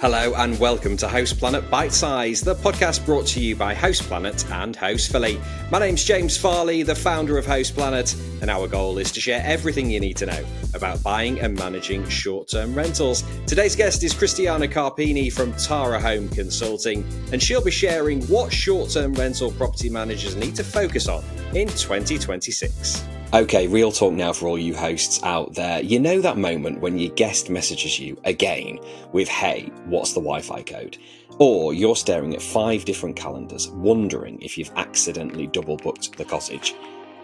Hello and welcome to Host Planet Bitesize, the podcast brought to you by Host Planet and Hostfully. My name's James Varley, the founder of Host Planet, and our goal is to share everything you need to know about buying and managing short-term rentals. Today's guest is Cristiana Carpini from Tara Home Consulting, and she'll be sharing what short-term rental property managers need to focus on in 2026. Okay, real talk now for all you hosts out there. You know that moment when your guest messages you again with, "Hey, what's the Wi-Fi code?" Or you're staring at 5 different calendars, wondering if you've accidentally double booked the cottage.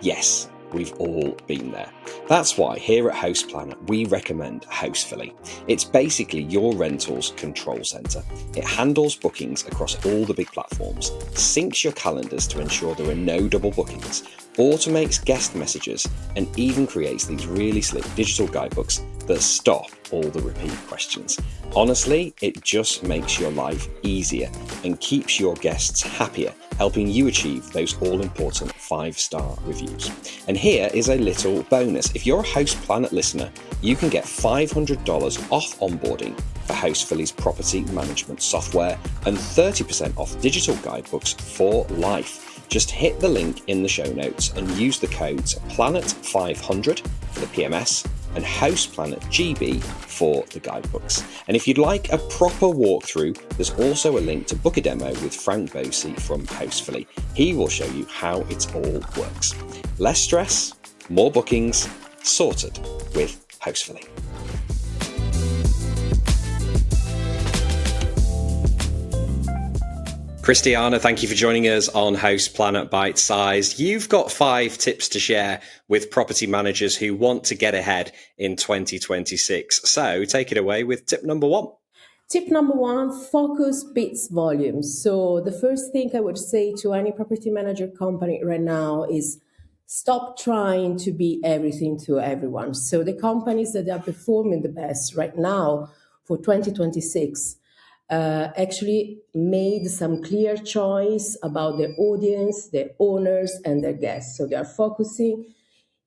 Yes, we've all been there. That's why here at Host Planet, we recommend Hostfully. It's basically your rentals control center. It handles bookings across all the big platforms, syncs your calendars to ensure there are no double bookings, automates guest messages, and even creates these really slick digital guidebooks that stop all the repeat questions. Honestly, it just makes your life easier and keeps your guests happier, helping you achieve those all-important 5-star reviews. And here is a little bonus. If you're a Host Planet listener, you can get $500 off onboarding for Hostfully's property management software and 30% off digital guidebooks for life. Just hit the link in the show notes and use the codes PLANET500 for the PMS and HostPlanetGB for the guidebooks. And if you'd like a proper walkthrough, there's also a link to book a demo with Frank Bosey from Hostfully. He will show you how it all works. Less stress, more bookings, sorted with Hostfully. Cristiana, thank you for joining us on Host Planet Bitesize. You've got 5 tips to share with property managers who want to get ahead in 2026. So take it away with tip number 1. Tip number 1, focus beats volume. So the first thing I would say to any property manager company right now is stop trying to be everything to everyone. So the companies that are performing the best right now for 2026 actually made some clear choice about their audience, their owners, and their guests. So they are focusing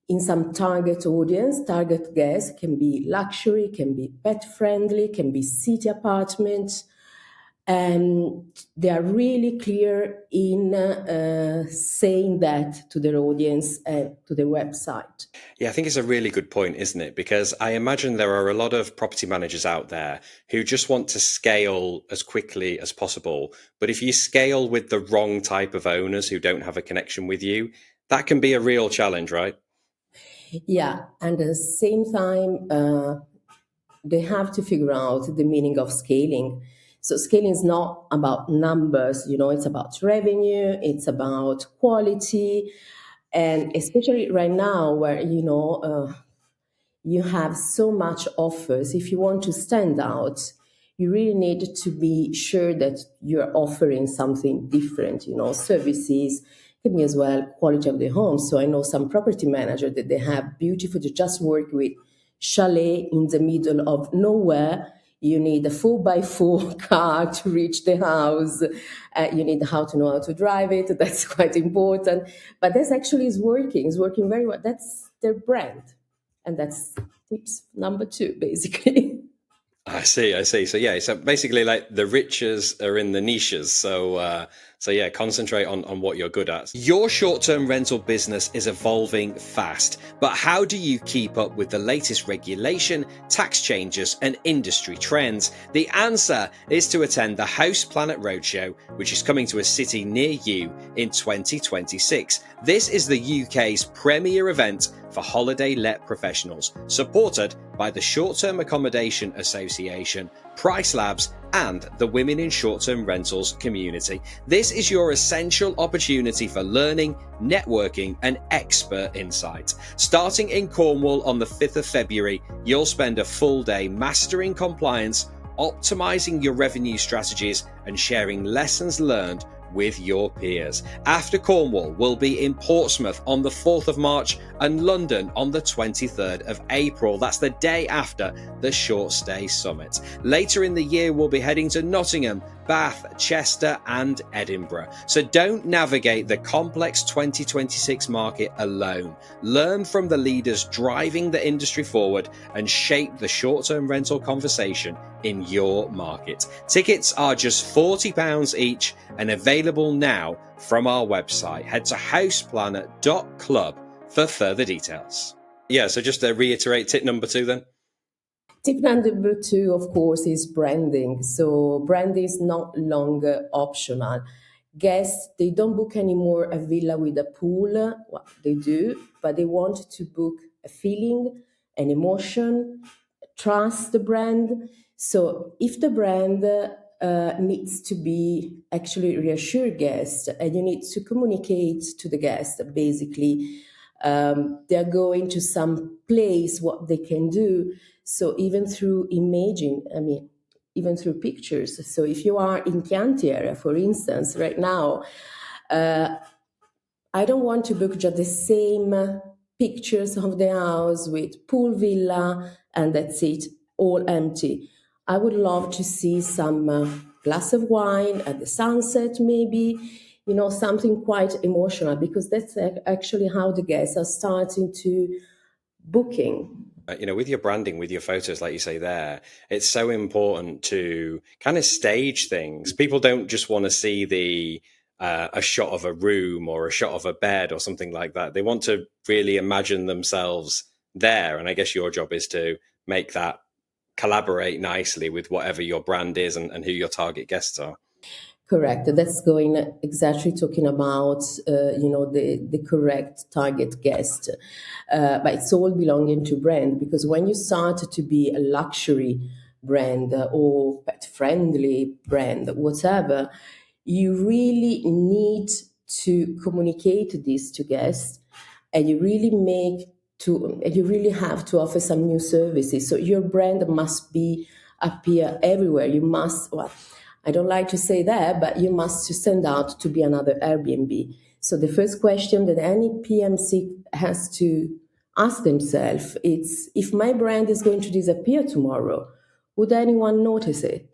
in some target audience. Target guests can be luxury, can be pet friendly, can be city apartments. And they are really clear in saying that to their audience and to their website. Yeah, I think it's a really good point, isn't it? Because I imagine there are a lot of property managers out there who just want to scale as quickly as possible. But if you scale with the wrong type of owners who don't have a connection with you, that can be a real challenge, right? Yeah, and at the same time, they have to figure out the meaning of scaling. So scaling is not about numbers, it's about revenue, it's about quality. And especially right now where, you have so much offers, if you want to stand out, you really need to be sure that you're offering something different, services, can be as well quality of the home. So I know some property manager that they have beautiful, they just work with chalet in the middle of nowhere. You need a 4x4 car to reach the house. You need how to know how to drive it. That's quite important. But this actually is working. It's working very well. That's their brand. And that's tips number 2, basically. I see. So basically like the riches are in the niches. So concentrate on what you're good at. Your short-term rental business is evolving fast, but how do you keep up with the latest regulation, tax changes, and industry trends? The answer is to attend the Host Planet Roadshow, which is coming to a city near you in 2026. This is the UK's premier event for holiday let professionals, supported by the Short-Term Accommodation Association, Price Labs, and the Women in Short-Term Rentals community. This is your essential opportunity for learning, networking, and expert insight. Starting in Cornwall on the 5th of February, you'll spend a full day mastering compliance, optimizing your revenue strategies, and sharing lessons learned with your peers. After Cornwall, we'll be in Portsmouth on the 4th of March and London on the 23rd of April. That's the day after the Short Stay Summit. Later in the year, we'll be heading to Nottingham, Bath, Chester, and Edinburgh. So don't navigate the complex 2026 market alone. Learn from the leaders driving the industry forward and shape the short-term rental conversation in your market. Tickets are just £40 each and available now from our website. Head to houseplanet.club for further details. Yeah, so just to reiterate tip number 2 then. Tip number 2, of course, is branding. So branding is no longer optional. Guests, they don't book anymore a villa with a pool. Well, they do, but they want to book a feeling, an emotion, trust the brand. So if the brand needs to be actually reassure guests, and you need to communicate to the guest, basically, they're going to some place, what they can do. So even through imaging, even through pictures. So if you are in Chianti area, for instance, right now, I don't want to book just the same pictures of the house with pool villa and that's it, all empty. I would love to see some glass of wine at the sunset, maybe, something quite emotional, because that's actually how the guests are starting to booking. With your branding, with your photos, like you say there, it's so important to kind of stage things. People don't just want to see a shot of a room or a shot of a bed or something like that. They want to really imagine themselves there. And I guess your job is to make that collaborate nicely with whatever your brand is and who your target guests are. Correct. That's going exactly talking about, the correct target guest. But it's all belonging to brand, because when you start to be a luxury brand or pet friendly brand, whatever, you really need to communicate this to guests, and you really have to offer some new services. So your brand must appear everywhere. You must, well, I don't like to say that, but you must stand out to be another Airbnb. So the first question that any PMC has to ask themselves is, if my brand is going to disappear tomorrow, would anyone notice it?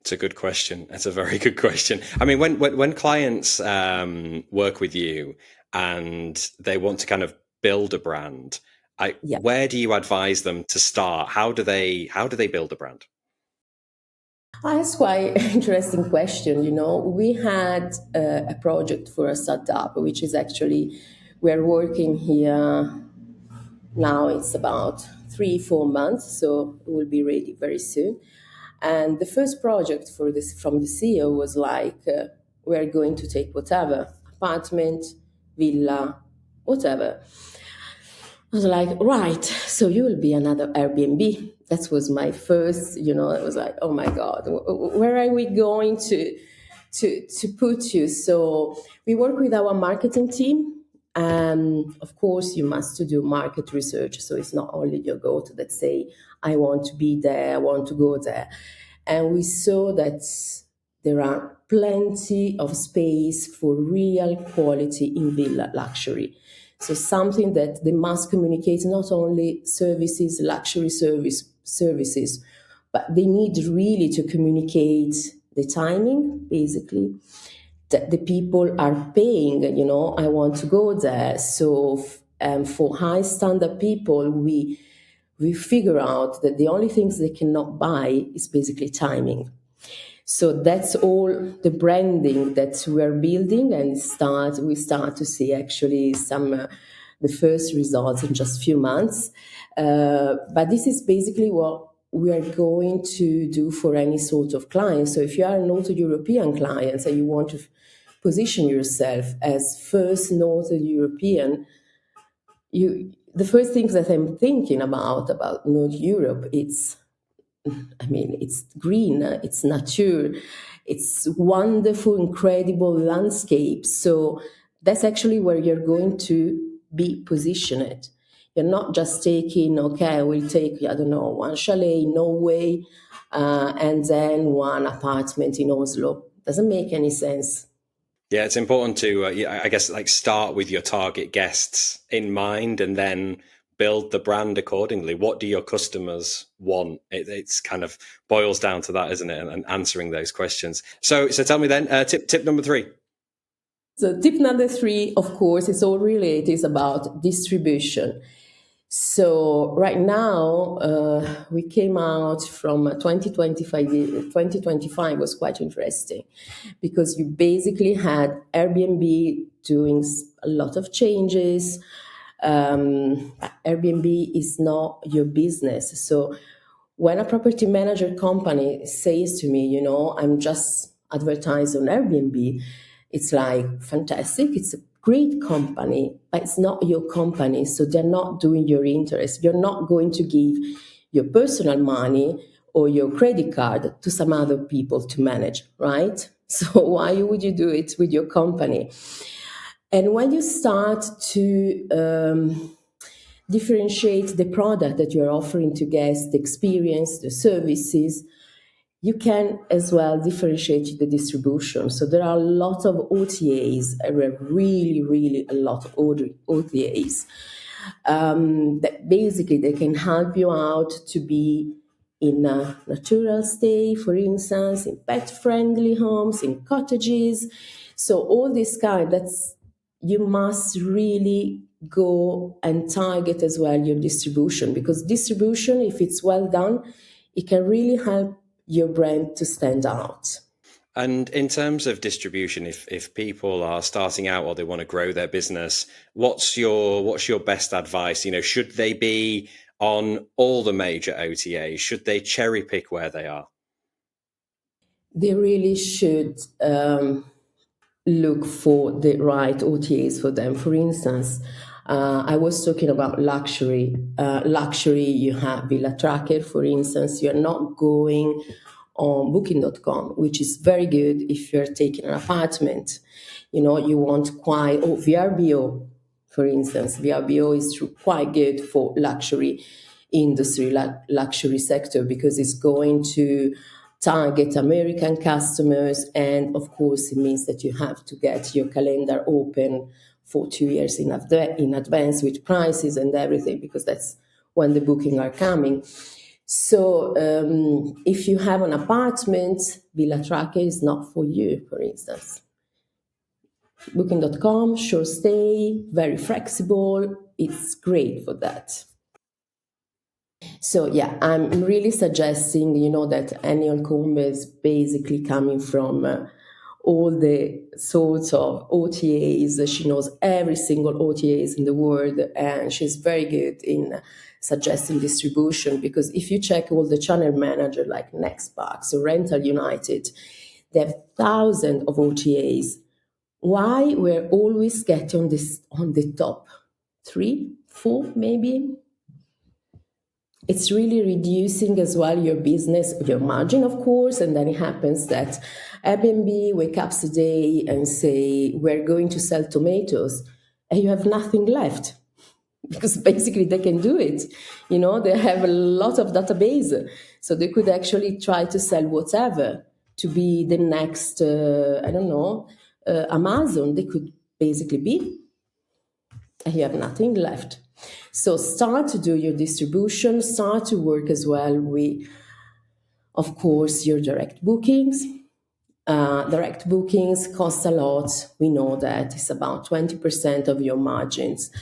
It's a good question. It's a very good question. I mean, when clients work with you and they want to kind of build a brand, where do you advise them to start? How do they build a brand? That's quite an interesting question. We had a project for a startup, which is actually, we're working here now. It's about 3-4 months, so it will be ready very soon. And the first project for this from the CEO was like, we're going to take whatever, apartment, villa, whatever. I was like, right, so you will be another Airbnb. That was my first, it was like, oh my God, where are we going to put you? So we work with our marketing team. And of course, you must do market research. So it's not only you go to that say, I want to be there, I want to go there. And we saw that there are plenty of space for real quality in villa luxury. So something that they must communicate, not only services, luxury services, but they need really to communicate the timing, basically, that the people are paying, I want to go there. So for high standard people, we figure out that the only things they cannot buy is basically timing. So that's all the branding that we're building, and we start to see actually some the first results in just a few months. But this is basically what we are going to do for any sort of client. So if you are a Northern European client and you want to position yourself as first Northern European, the first things that I'm thinking about North Europe, it's green, it's nature, it's wonderful, incredible landscape. So that's actually where you're going to be positioned. You're not just taking, okay, we'll take, I don't know, one chalet in Norway and then one apartment in Oslo. Doesn't make any sense. Yeah, it's important to, I guess, like start with your target guests in mind and then build the brand accordingly. What do your customers want? It's kind of boils down to that, isn't it? And answering those questions. So tell me then, tip number 3. So tip number 3, of course, is all related. It's about distribution. So right now, we came out from 2025. 2025 was quite interesting because you basically had Airbnb doing a lot of changes. Airbnb is not your business. So when a property manager company says to me, I'm just advertised on Airbnb, it's like fantastic. It's a great company, but it's not your company. So they're not doing your interest. You're not going to give your personal money or your credit card to some other people to manage, right? So why would you do it with your company? And when you start to differentiate the product that you're offering to guests, the experience, the services, you can as well differentiate the distribution. So there are a lot of OTAs, really, really a lot of OTAs that basically they can help you out to be in a natural stay, for instance, in pet-friendly homes, in cottages. So all this that's you must really go and target as well your distribution, because distribution, if it's well done, it can really help your brand to stand out. And in terms of distribution, if people are starting out or they want to grow their business, what's your best advice? Should they be on all the major OTAs? Should they cherry pick where they are? They really should look for the right OTAs for them. For instance, I was talking about luxury. Luxury, you have Villa Tracker, for instance. You're not going on booking.com, which is very good if you're taking an apartment. You want quite, VRBO, for instance. VRBO is quite good for luxury industry, luxury sector, because it's going to target American customers. And of course, it means that you have to get your calendar open for 2 years in advance with prices and everything, because that's when the bookings are coming. So if you have an apartment, Villa Tracker is not for you, for instance. Booking.com, short stay, very flexible. It's great for that. So yeah, I'm really suggesting, that annual comb is basically coming from all the sorts of OTAs. She knows every single OTAs in the world, and she's very good in suggesting distribution, because if you check all the channel manager like Nextbox or Rental United, they have thousands of OTAs. Why we're always getting this on the top 3, 4, maybe? It's really reducing as well your business, your margin, of course. And then it happens that Airbnb wake up today and say, we're going to sell tomatoes, and you have nothing left, because basically they can do it. They have a lot of database. So they could actually try to sell whatever to be the next, Amazon. They could basically be, and you have nothing left. So start to do your distribution, start to work as well with, of course, your direct bookings. Direct bookings cost a lot. We know that it's about 20% of your margins.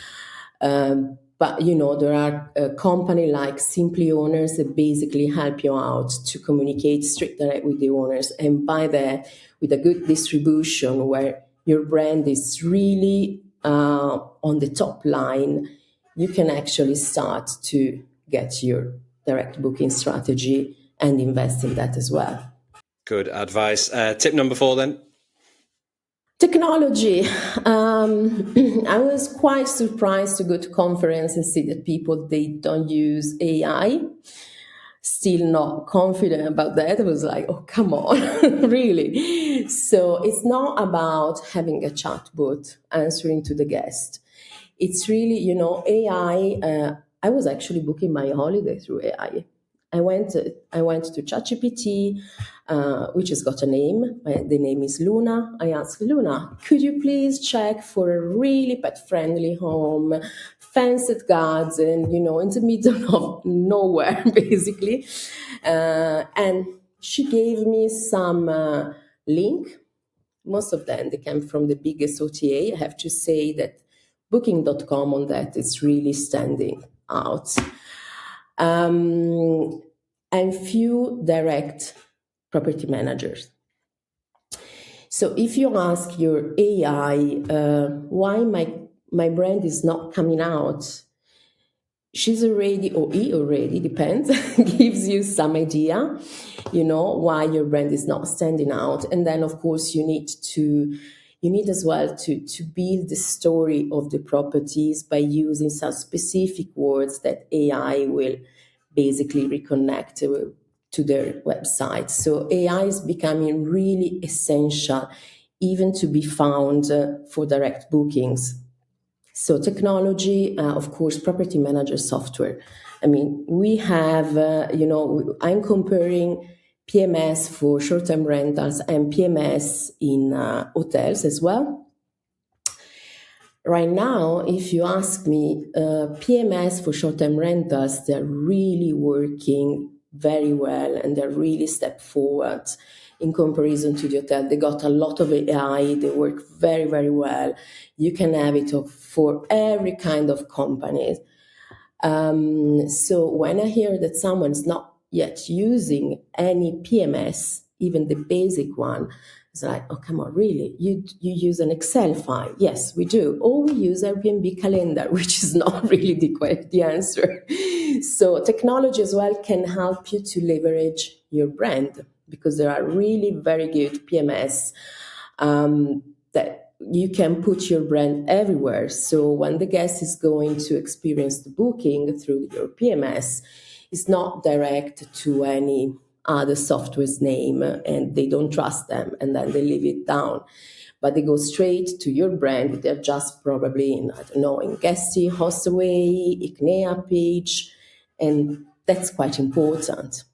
But, there are a company like Simply Owners that basically help you out to communicate straight direct with the owners. And by that, with a good distribution where your brand is really on the top line, you can actually start to get your direct booking strategy and invest in that as well. Good advice. Tip number 4 then? Technology. I was quite surprised to go to conference and see that people, they don't use AI. Still not confident about that. I was like, oh, come on, really? So it's not about having a chatbot answering to the guest. It's really, AI. I was actually booking my holiday through AI. I went to ChatGPT, which has got a name. The name is Luna. I asked Luna, could you please check for a really pet-friendly home, fenced garden, in the middle of nowhere, basically. And she gave me some link. Most of them, they came from the biggest OTA. I have to say that Booking.com on that is really standing out. And few direct property managers. So if you ask your AI why my brand is not coming out, she's already, or he already, depends, gives you some idea, why your brand is not standing out. And then, of course, you need as well to build the story of the properties by using some specific words that AI will basically reconnect to their website. So AI is becoming really essential, even to be found for direct bookings. So technology, of course, property manager software. I mean, we have, I'm comparing PMS for short-term rentals and PMS in hotels as well. Right now, if you ask me, PMS for short-term rentals, they're really working very well and they're really step forward in comparison to the hotel. They got a lot of AI, they work very, very well. You can have it for every kind of company. So when I hear that someone's not yet using any PMS, even the basic one, it's like, oh, come on, really? You use an Excel file? Yes, we do. Or we use Airbnb calendar, which is not really the answer. So technology as well can help you to leverage your brand, because there are really very good PMS that you can put your brand everywhere. So when the guest is going to experience the booking through your PMS, it's not direct to any other software's name and they don't trust them and then they leave it down. But they go straight to your brand. They're just probably in Guesty, Hostaway, Ignea page, and that's quite important.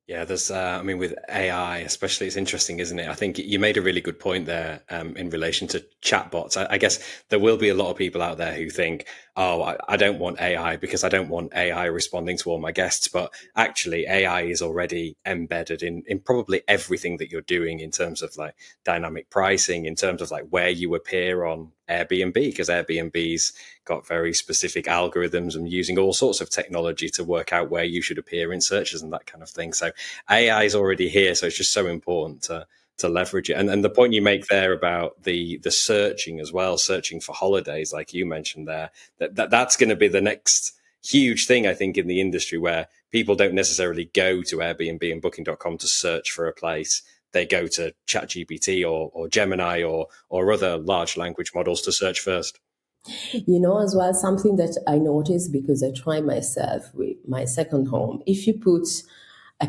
Yeah, there's, with AI especially, it's interesting, isn't it? I think you made a really good point there in relation to chatbots. I guess there will be a lot of people out there who think, oh, I don't want AI because I don't want AI responding to all my guests. But actually, AI is already embedded in probably everything that you're doing in terms of like dynamic pricing, in terms of like where you appear on Airbnb, because Airbnb's got very specific algorithms and using all sorts of technology to work out where you should appear in searches and that kind of thing. So AI is already here. So it's just so important to leverage it. And the point you make there about the searching as well, searching for holidays, like you mentioned there, that's going to be the next huge thing, I think, in the industry, where people don't necessarily go to Airbnb and booking.com to search for a place. They go to ChatGPT or Gemini or other large language models to search first. As well, something that I noticed, because I try myself with my second home, if you put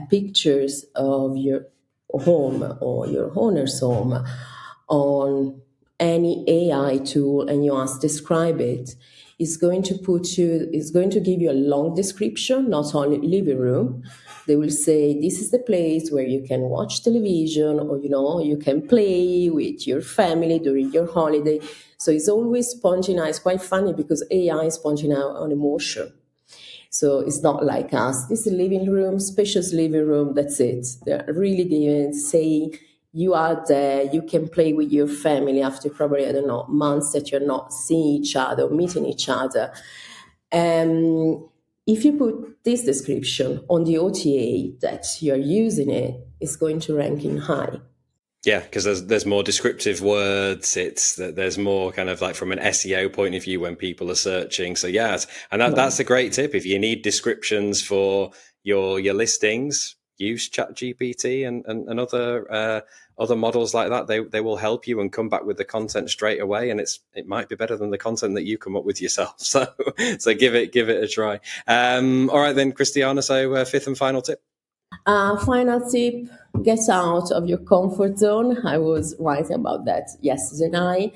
pictures of your home or your owner's home on any AI tool and you ask describe it, it's going to give you a long description, not only living room. They will say this is the place where you can watch television, or you can play with your family during your holiday. So it's always pointing out. It's quite funny because AI is pointing out on emotion. So it's not like us. This is a living room, spacious living room. That's it. They're really giving, saying you are there. You can play with your family after probably, months that you're not seeing each other or meeting each other. If you put this description on the OTA that you're using, it's going to rank in high. Yeah, because there's more descriptive words. There's more kind of like from an SEO point of view when people are searching. So that's a great tip. If you need descriptions for your listings, use ChatGPT and other models like that. They will help you and come back with the content straight away, and it might be better than the content that you come up with yourself. So give it a try. All right then, Cristiana. So fifth and final tip. Final tip, get out of your comfort zone. I was writing about that yesterday night.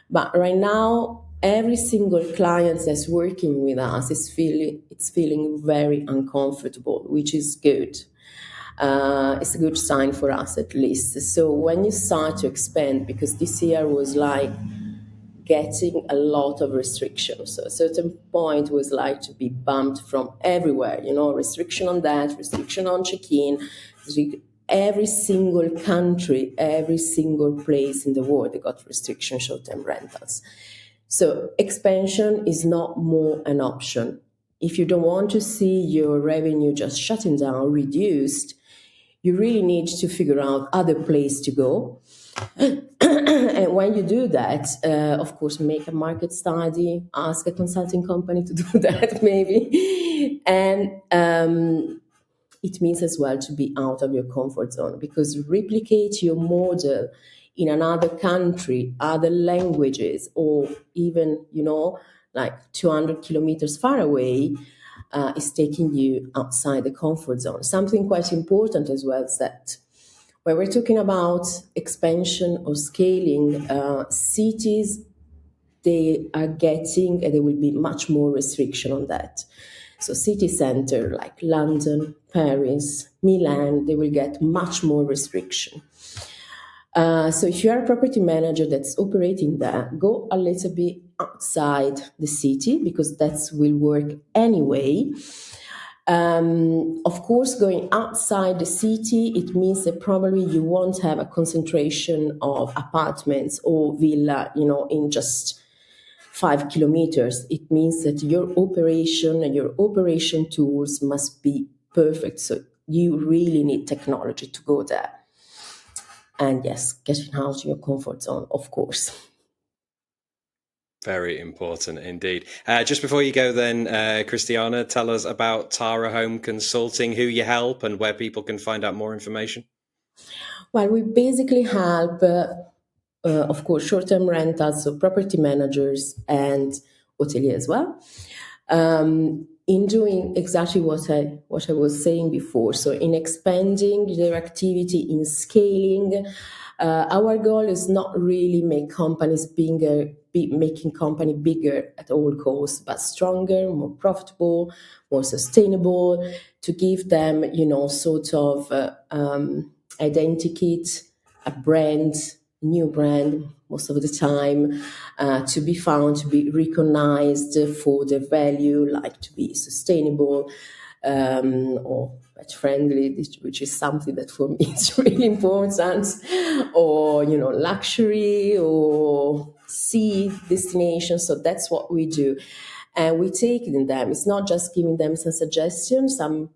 But right now, every single client that's working with us is feeling very uncomfortable, which is good. It's a good sign for us, at least. So when you start to expand, because this year was like getting a lot of restrictions. So a certain point was like to be bumped from everywhere, restriction on that, restriction on check-in. Every single country, every single place in the world, they got restriction short-term rentals. So expansion is not more an option. if you don't want to see your revenue just shutting down, reduced, you really need to figure out other place to go. And when you do that, of course, make a market study, ask a consulting company to do that maybe. And it means as well to be out of your comfort zone, because replicate your model in another country, other languages, or even, like 200 kilometers far away, is taking you outside the comfort zone. Something quite important as well is that when we're talking about expansion or scaling, cities, they are getting, and there will be much more restriction on that. So city center like London, Paris, Milan, they will get much more restriction. So if you are a property manager that's operating there, go a little bit outside the city, because that will work anyway. Of course, going outside the city, it means that probably you won't have a concentration of apartments or villa, in just 5 kilometers. It means that your operation and your operation tools must be perfect. So you really need technology to go there. And yes, getting out of your comfort zone, of course. Very important indeed. Just before you go then, Cristiana, tell us about Tara Home Consulting, who you help and where people can find out more information. Well, we basically help, of course, short-term rentals, so property managers and hoteliers as well, in doing exactly what I was saying before. So in expanding their activity, in scaling, our goal is not really making company bigger at all costs, but stronger, more profitable, more sustainable, to give them, sort of identikit, a brand, new brand most of the time, to be found, to be recognized for their value, like to be sustainable, or pet friendly, which is something that for me is really important, or luxury or sea destination. So that's what we do, and we take it in them. It's not just giving them some suggestions, some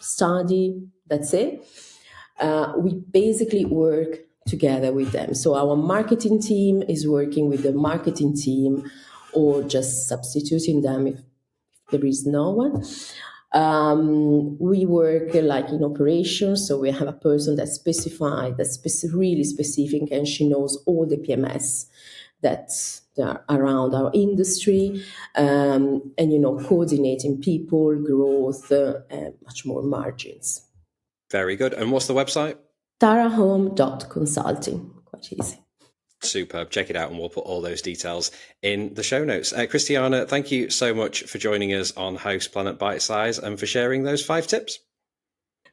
study. That's it. We basically work together with them. So our marketing team is working with the marketing team, or just substituting them if there is no one. We work like in operations, so we have a person that's specified, really specific, and she knows all the PMS that are around our industry, and coordinating people, growth, and much more margins. Very good. And what's the website? tarahome.consulting. Quite easy. Superb. Check it out, and we'll put all those details in the show notes. Cristiana, thank you so much for joining us on Host Planet Bitesize and for sharing those 5 tips.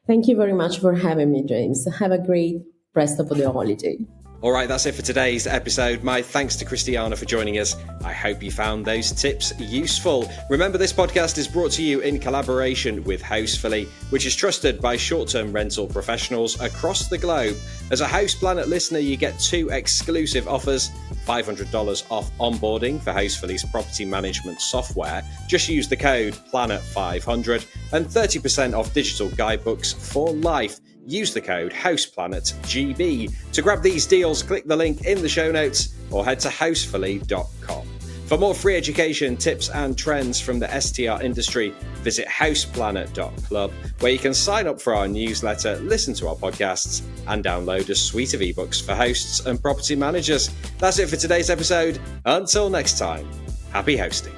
Thank you very much for having me, James. Have a great rest of the holiday. All right, that's it for today's episode. My thanks to Cristiana for joining us. I hope you found those tips useful. Remember, this podcast is brought to you in collaboration with Hostfully, which is trusted by short-term rental professionals across the globe. As a Host Planet listener, you get 2 exclusive offers: $500 off onboarding for Hostfully's property management software. Just use the code PLANET500, and 30% off digital guidebooks for life. Use the code HostPlanetGB. To grab these deals, click the link in the show notes or head to hostfully.com. For more free education, tips and trends from the STR industry, visit hostplanet.club, where you can sign up for our newsletter, listen to our podcasts, and download a suite of ebooks for hosts and property managers. That's it for today's episode. Until next time, happy hosting.